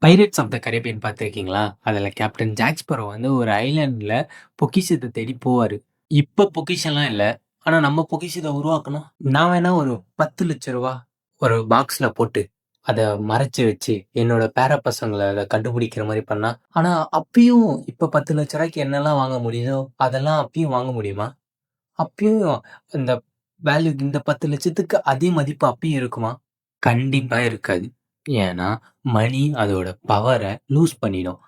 Pirates of the Caribbean பார்த்துருக்கீங்களா? அதில captain jack Sparrow வந்து ஒரு ஐலேண்ட்ல பொக்கிஷத்த தேடி போவாரு. இப்ப பொக்கிஷம்லாம் இல்ல. ஆனா நம்ம பொக்கிஷத்த உருவாக்கணும். நான் வேணா ஒரு ரூ. 10,00,000 ஒரு பாக்ஸ்ல போட்டு, அத மறைச்சு வச்சு, என்னோட பேர பசங்கள அத கண்டுபிடிக்கிற மாரி பண்ணா, ஆனா அப்பயும் இப்ப ரூ. 10,00,000க்கு என்னலாம் வாங்க முடியுதோ, அதெல்லாம் அப்பயும் வாங்க முடியுமா? அப்பயும் இந்த வேல்யூ இந்த 10,00,000க்கு அதே மதிப்பு அப்பயும் இருக்குமா? கண்டிப்பா இருக்காது. ஏன்னா, மணி அதோட பவர லூஸ் பண்ணிடும்.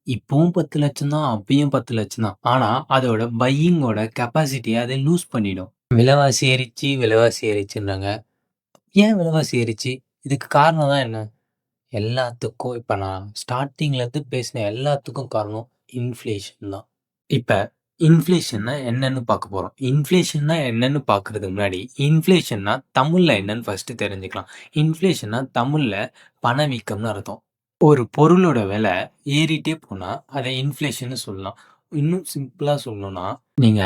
இப்பவும் 10,00,000 தான், அப்பயும் 10,00,000 தான். ஆனா, அதோட பையிங்கோட கெப்பாசிட்டிய அது லூஸ் பண்ணிடும். விலைவாசி ஏறிச்சு, விலைவாசி ஏறிச்சுன்றாங்க. ஏன் விலைவாசி ஏறிச்சு? இதுக்கு காரணம் தான் என்ன? எல்லாத்துக்கும் இப்ப நான் ஸ்டார்ட்டிங்லேருந்து பேசின எல்லாத்துக்கும் காரணம் இன்ஃப்ளேஷன் தான். இப்ப இன்ஃப்ளேஷன்னா என்னன்னு பார்க்க போறோம். இன்ஃப்ளேஷன்னா என்னன்னு பார்க்கறதுக்கு முன்னாடி, இன்ஃப்ளேஷன்னா தமிழ்ல என்னன்னு ஃபர்ஸ்ட்டு தெரிஞ்சுக்கலாம். இன்ஃப்ளேஷன்னா தமிழ்ல பணவீக்கம்னு அர்த்தம். ஒரு பொருளோட விலை ஏறிட்டே போனா, அத இன்ஃப்ளேஷன்னு சொல்லலாம். இன்னும் சிம்பிளா சொல்லணும்னா, நீங்க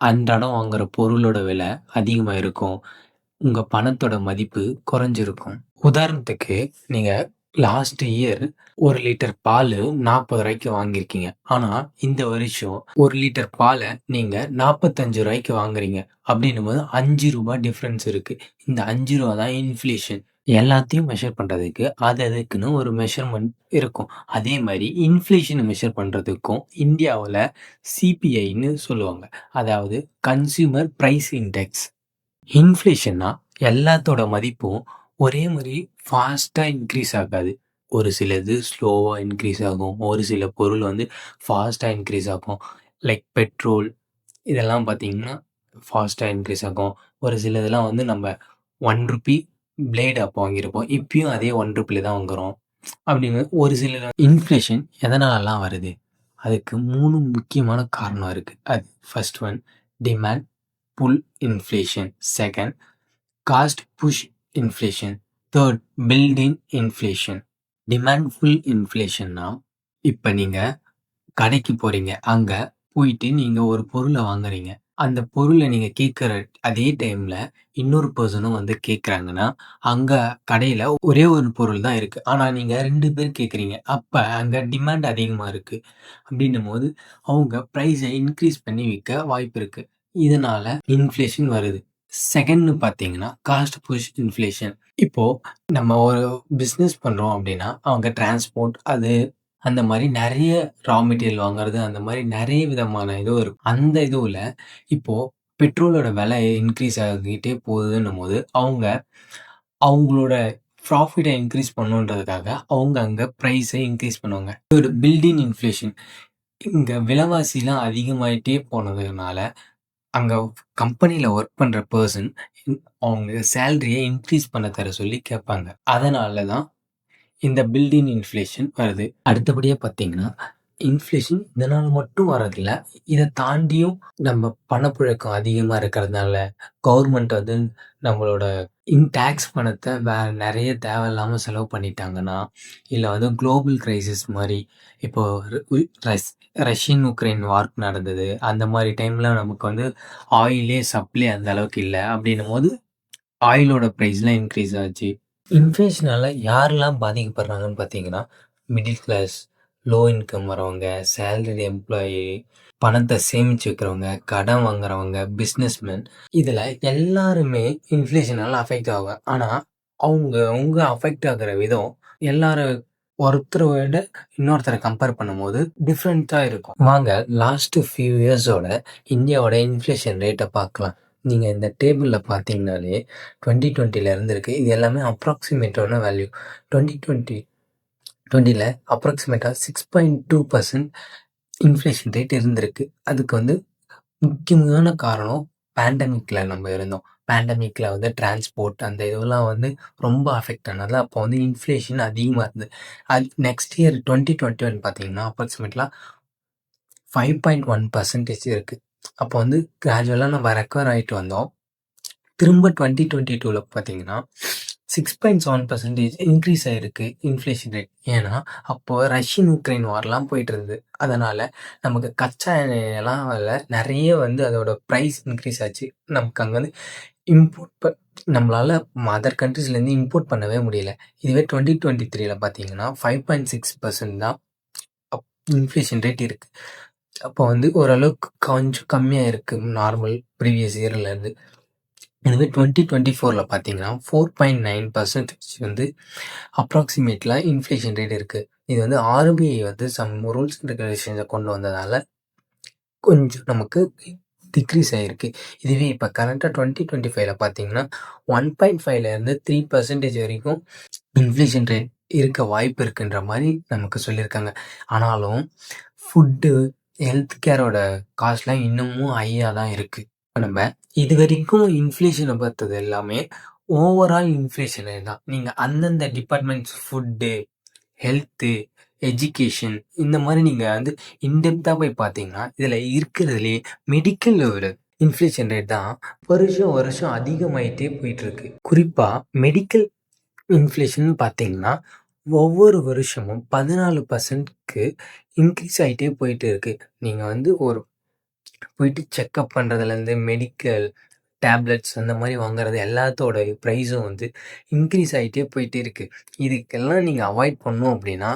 அன்றாடம் வாங்குற பொருளோட விலை அதிகமா இருக்கும். உங்க பணத்தோட மதிப்பு குறைஞ்சிருக்கும். உதாரணத்துக்கு, நீங்க லாஸ்ட் இயர் 1 லிட்டர் பாலு ரூ. 40க்கு வாங்கியிருக்கீங்க. ஆனா, இந்த வருஷம் 1 லிட்டர் பால நீங்க ரூ. 45க்கு வாங்குறீங்க. அப்படின்னும்போது ரூ. 5 டிஃபரன்ஸ் இருக்கு. இந்த ரூ. 5 தான் இன்ஃப்ளேஷன். எல்லாத்தையும் மெஷர் பண்றதுக்கு அது அதுக்குன்னு ஒரு மெஷர்மென்ட் இருக்கும். அதே மாரி இன்ஃப்ளேஷன மெஷர் பண்றதுக்கும் இந்தியாவுல சிபிஐன்னு சொல்லுவாங்க. அதாவது கன்சியூமர் பிரைஸ் இண்டெக்ஸ். இன்ஃப்ளேஷன்னா எல்லாத்தோட மதிப்பும் ஒரே மாரி ஃபாஸ்ட்டா இன்க்ரீஸ் ஆகாது. ஒரு சிலது ஸ்லோவா இன்க்ரீஸ் ஆகும். ஒரு சில பொருள் வந்து ஃபாஸ்ட்டா இன்க்ரீஸ் ஆகும். லைக் பெட்ரோல் இதெல்லாம் பார்த்தீங்கன்னா, ஃபாஸ்ட்டா இன்க்ரீஸ் ஆகும். ஒரு சிலதெல்லாம் வந்து நம்ம ரூ. 1 பிளேடு அப்போ வாங்கியிருப்போம். இப்பயும் அதே ரூ. 1ல தான் வாங்குறோம். அப்படின்னு ஒரு சில இன்ஃப்ளேஷன் எதனாலலாம் வருது? அதுக்கு 3 முக்கியமான காரணம் இருக்கு. அது first one demand pull inflation. Second cost push inflation. Third built in inflation. Demand pull இன்ஃப்ளேஷன்னா, இப்ப நீங்க கடைக்கு போறீங்க. அங்க போயிட்டு நீங்க ஒரு பொருள வாங்குறீங்க. அந்த பொருள நீங்க கேட்கிற அதே டைம்ல இன்னொரு பெர்சனும் வந்து கேட்கறாங்கன்னா, அங்க கடையில ஒரே ஒரு பொருள் தான் இருக்கு. ஆனா நீங்க 2 பேர் கேட்கிறீங்க. அப்ப அங்க டிமாண்ட் அதிகமா இருக்கு. அப்படின்னும்போது அவங்க பிரைஸ இன்கிரீஸ் பண்ணி விக்க வாய்ப்பு இருக்கு. இதனால இன்ஃப்ளேஷன் வருது. செகண்ட்ன்னு பார்த்தீங்கன்னா, காஸ்ட் புஷ் இன்ஃப்ளேஷன். இப்போ நம்ம ஒரு பிசினஸ் பண்றோம் அப்படின்னா, அவங்க டிரான்ஸ்போர்ட் அது அந்த மாரி நெறைய ரா மெட்டீரியல் வாங்குறது, அந்த மாரி நெறைய விதமான இது இருக்கும். அந்த இதுவுல இப்போ பெட்ரோலோட விலை இன்க்ரீஸ் ஆகிட்டே போகுதுன்னும்போது, அவங்க அவங்களோட ப்ராஃபிட்ட இன்க்ரீஸ் பண்ணணுன்றதுக்காக, அவங்க அங்க பிரைஸ இன்க்ரீஸ் பண்ணுவாங்க. ஒரு பில்ட் இன் இன்ஃப்ளேஷன். இங்க விலைவாசிலாம் அதிகமாயிட்டே போனதுனால, அங்க கம்பெனில ஒர்க் பண்ற பெர்சன் அவங்க சேலரிய இன்க்ரீஸ் பண்ண தர சொல்லி கேட்பாங்க. அதனால தான் இந்த பில்ட் இன் இன்ஃப்ளேஷன் வருது. அடுத்தபடியா பார்த்தீங்கன்னா, இன்ஃப்ளேஷன் இதனால மட்டும் வரதில்ல. இத தாண்டியும் நம்ம பணப்புழக்கம் அதிகமா இருக்கிறதுனால, கவர்மெண்ட் வந்து நம்மளோட டாக்ஸ் பணத்த வேற நெறைய தேவையில்லாம செலவு பண்ணிட்டாங்கன்னா, இல்ல வந்து குளோபல் கிரைசிஸ் மாரி இப்போ ரு உ ரஸ் ரஷ்யன், உக்ரைன் வார் நடந்தது. அந்த மாரி டைம்ல நமக்கு வந்து ஆயிலே சப்ளை அந்த அளவுக்கு இல்ல. அப்டின்னும்போது ஆயிலோட பிரைஸ்லாம் இன்க்ரீஸ் ஆச்சு. இன்ஃப்ளேஷனால யாரெல்லாம் பாதிக்கப்படுறாங்கன்னு பார்த்தீங்கன்னா, மிடில் கிளாஸ், லோ இன்கம் வரவங்க, சேலரிடு எம்ப்ளாயி, பணத்த சேமிச்சு வைக்கிறவங்க, கடன் வாங்குறவங்க, பிசினஸ்மேன் இதுல எல்லாருமே இன்ஃப்ளேஷனால அஃபெக்ட் ஆவாங்க. ஆனா, அவங்க அஃபெக்ட் ஆகுற விதம் எல்லாரும் ஒருத்தர விட இன்னொருத்தர கம்பேர் பண்ணும்போது டிஃப்ரெண்ட்டா இருக்கும். வாங்க லாஸ்ட் ஃபியூ இயர்ஸோட இந்தியாவோட இன்ஃப்ளேஷன் ரேட்ட பார்க்கலாம். நீங்க இந்த டேபிள்ல பார்த்தீங்கனாலே 2020ல இருந்திருக்கு. இது எல்லாமே அப்ராக்ஸிமேட்டான வேல்யூ. 2020ல அப்ராக்ஸிமேட்டா 6.2% இன்ஃப்ளேஷன் ரேட் இருந்திருக்கு. அதுக்கு வந்து முக்கியமான காரணம் பேண்டமிக்ல நம்ம இருந்தோம். பேண்டமிக்ல வந்து டிரான்ஸ்போர்ட் அந்த இதெல்லாம் வந்து ரொம்ப அஃபெக்ட் ஆனது. அப்போ வந்து இன்ஃப்ளேஷன் அதிகமா இருந்தது. அது நெக்ஸ்ட் இயர் 2021 பார்த்தீங்கன்னா, அப்ராக்ஸிமேட்டா 5.1% இருக்கு. அப்போ வந்து கிராஜுவலா நம்ம ரெக்கவர் ஆயிட்டு வந்தோம். திரும்ப 2022ல பார்த்தீங்கன்னா, 6.7% இன்க்ரீஸ் ஆயிருக்கு இன்ஃப்ளேஷன் ரேட். ஏன்னா, அப்போ ரஷ்யன், உக்ரைன் வார்லாம் போயிட்டு இருந்தது. அதனால நமக்கு கச்சா எண்ணெயெல்லாம் நெறைய வந்து அதோட பிரைஸ் இன்க்ரீஸ் ஆச்சு. நமக்கு அங்க வந்து இம்போர்ட் நம்மளால அதர் கண்ட்ரீஸ்லேருந்து இம்போர்ட் பண்ணவே முடியல. இதுவே 2023ல பார்த்தீங்கன்னா 5.6% தான் இன்ஃப்ளேஷன் ரேட் இருக்கு. அப்போ வந்து ஓரளவுக்கு கொஞ்சம் கம்மியா இருக்கு நார்மல் ப்ரீவியஸ் இயர்லேருந்து. இதுவே 2024ல பார்த்தீங்கன்னா 4.9% வந்து அப்ராக்சிமேட்ல இன்ஃப்ளேஷன் ரேட் இருக்கு. இது வந்து ஆர்பிஐ வந்து சம் ரூல்ஸ் அண்ட் ரெகுலேஷன்ஸை கொண்டு வந்ததால கொஞ்சம் நமக்கு டிக்ரீஸ் ஆகிருக்கு. இதுவே இப்போ கரண்ட்டாக 2025ல பார்த்தீங்கன்னா 1.5லேருந்து 3% வரைக்கும் இன்ஃப்ளேஷன் ரேட் இருக்க வாய்ப்பு இருக்குன்ற மாதிரி நமக்கு சொல்லியிருக்காங்க. ஆனாலும் ஃபுட்டு, ஹெல்த் கேரோட காஸ்ட்லாம் இன்னமும் ஹையாக தான் இருக்குது. நம்ம இது வரைக்கும் இன்ஃப்ளேஷனை பார்த்தது எல்லாமே ஓவரால் இன்ஃப்ளேஷன் தான். நீங்கள் அந்தந்த டிபார்ட்மெண்ட்ஸ் ஃபுட்டு, ஹெல்த்து, எஜுகேஷன் இந்த மாதிரி நீங்கள் வந்து இன்டெப்த்தாக போய் பார்த்தீங்கன்னா இதில் இருக்கிறதுலே மெடிக்கல் ஒரு இன்ஃப்ளேஷன் ரேட் தான் வருஷம் அதிகமாயிட்டே போயிட்டுருக்கு. குறிப்பாக மெடிக்கல் இன்ஃப்ளேஷன் பார்த்தீங்கன்னா ஒவ்வொரு வருஷமும் 14%க்கு இன்க்ரீஸ் ஆகிட்டே போயிட்டு இருக்கு. நீங்கள் வந்து ஒரு போயிட்டு செக்கப் பண்ணுறதுலேருந்து மெடிக்கல் டேப்லெட்ஸ் அந்த மாதிரி வாங்குறது எல்லாத்தோட ப்ரைஸும் வந்து இன்க்ரீஸ் ஆகிட்டே போயிட்டே இருக்குது. இதுக்கெல்லாம் நீங்கள் அவாய்ட் பண்ணணும் அப்படின்னா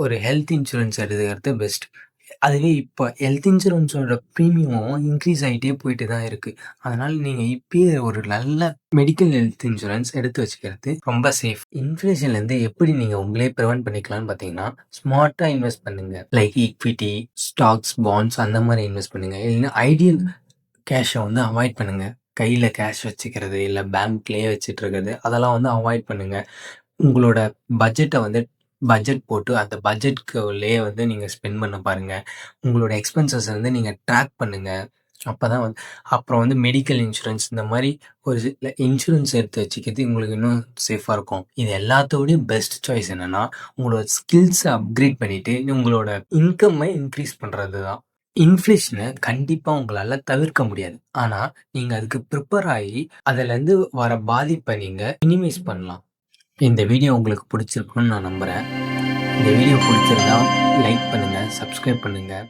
ஒரு ஹெல்த் இன்சூரன்ஸ் எடுத்துக்கிறது பெஸ்ட். அதுவே இப்போ ஹெல்த் இன்சூரன்ஸோட ப்ரீமியமும் இன்க்ரீஸ் ஆகிட்டே போயிட்டு தான் இருக்குது. அதனால் நீங்கள் இப்பயே ஒரு நல்ல மெடிக்கல் ஹெல்த் இன்சூரன்ஸ் எடுத்து வச்சுக்கிறது ரொம்ப சேஃப். இன்ஃப்ளேஷன்லேருந்து எப்படி நீங்கள் உங்களே ப்ரிவென்ட் பண்ணிக்கலாம்னு பார்த்தீங்கன்னா ஸ்மார்ட்டாக இன்வெஸ்ட் பண்ணுங்கள். லைக் ஈக்விட்டி, ஸ்டாக்ஸ், பாண்ட்ஸ் அந்த மாதிரி இன்வெஸ்ட் பண்ணுங்கள். இல்லைன்னா ஐடியல் கேஷை வந்து அவாய்ட் பண்ணுங்கள். கையில் கேஷ் வச்சுக்கிறது இல்லை பேங்க்லேயே வச்சுட்டு இருக்கிறது அதெல்லாம் வந்து அவாய்ட் பண்ணுங்கள். உங்களோட பட்ஜெட்டை வந்து பட்ஜெட் போட்டு அந்த பட்ஜெட்குள்ளேயே வந்து நீங்கள் ஸ்பெண்ட் பண்ண பாருங்கள். உங்களோட எக்ஸ்பென்சஸ் வந்து நீங்கள் ட்ராக் பண்ணுங்கள். அப்போ தான் வந்து அப்புறம் வந்து மெடிக்கல் இன்சூரன்ஸ் இந்த மாதிரி ஒரு இன்சூரன்ஸ் எடுத்து வச்சுக்கிறது உங்களுக்கு இன்னும் சேஃபாக இருக்கும். இது எல்லாத்தோடையும் பெஸ்ட் சாய்ஸ் என்னென்னா உங்களோட ஸ்கில்ஸை அப்கிரேட் பண்ணிவிட்டு உங்களோட இன்கம்மை இன்க்ரீஸ் பண்ணுறது தான். இன்ஃப்ளேஷனை கண்டிப்பாக உங்களால் தவிர்க்க முடியாது. ஆனால் நீங்கள் அதுக்கு ப்ரிப்பேர் ஆகி அதிலேருந்து வர பாதிப்பை நீங்கள் மினிமைஸ் பண்ணலாம். இந்த வீடியோ உங்களுக்கு பிடிச்சிருக்குன்னு நான் நம்புகிறேன். இந்த வீடியோ பிடிச்சிருந்தா லைக் பண்ணுங்கள், சப்ஸ்கிரைப் பண்ணுங்கள்.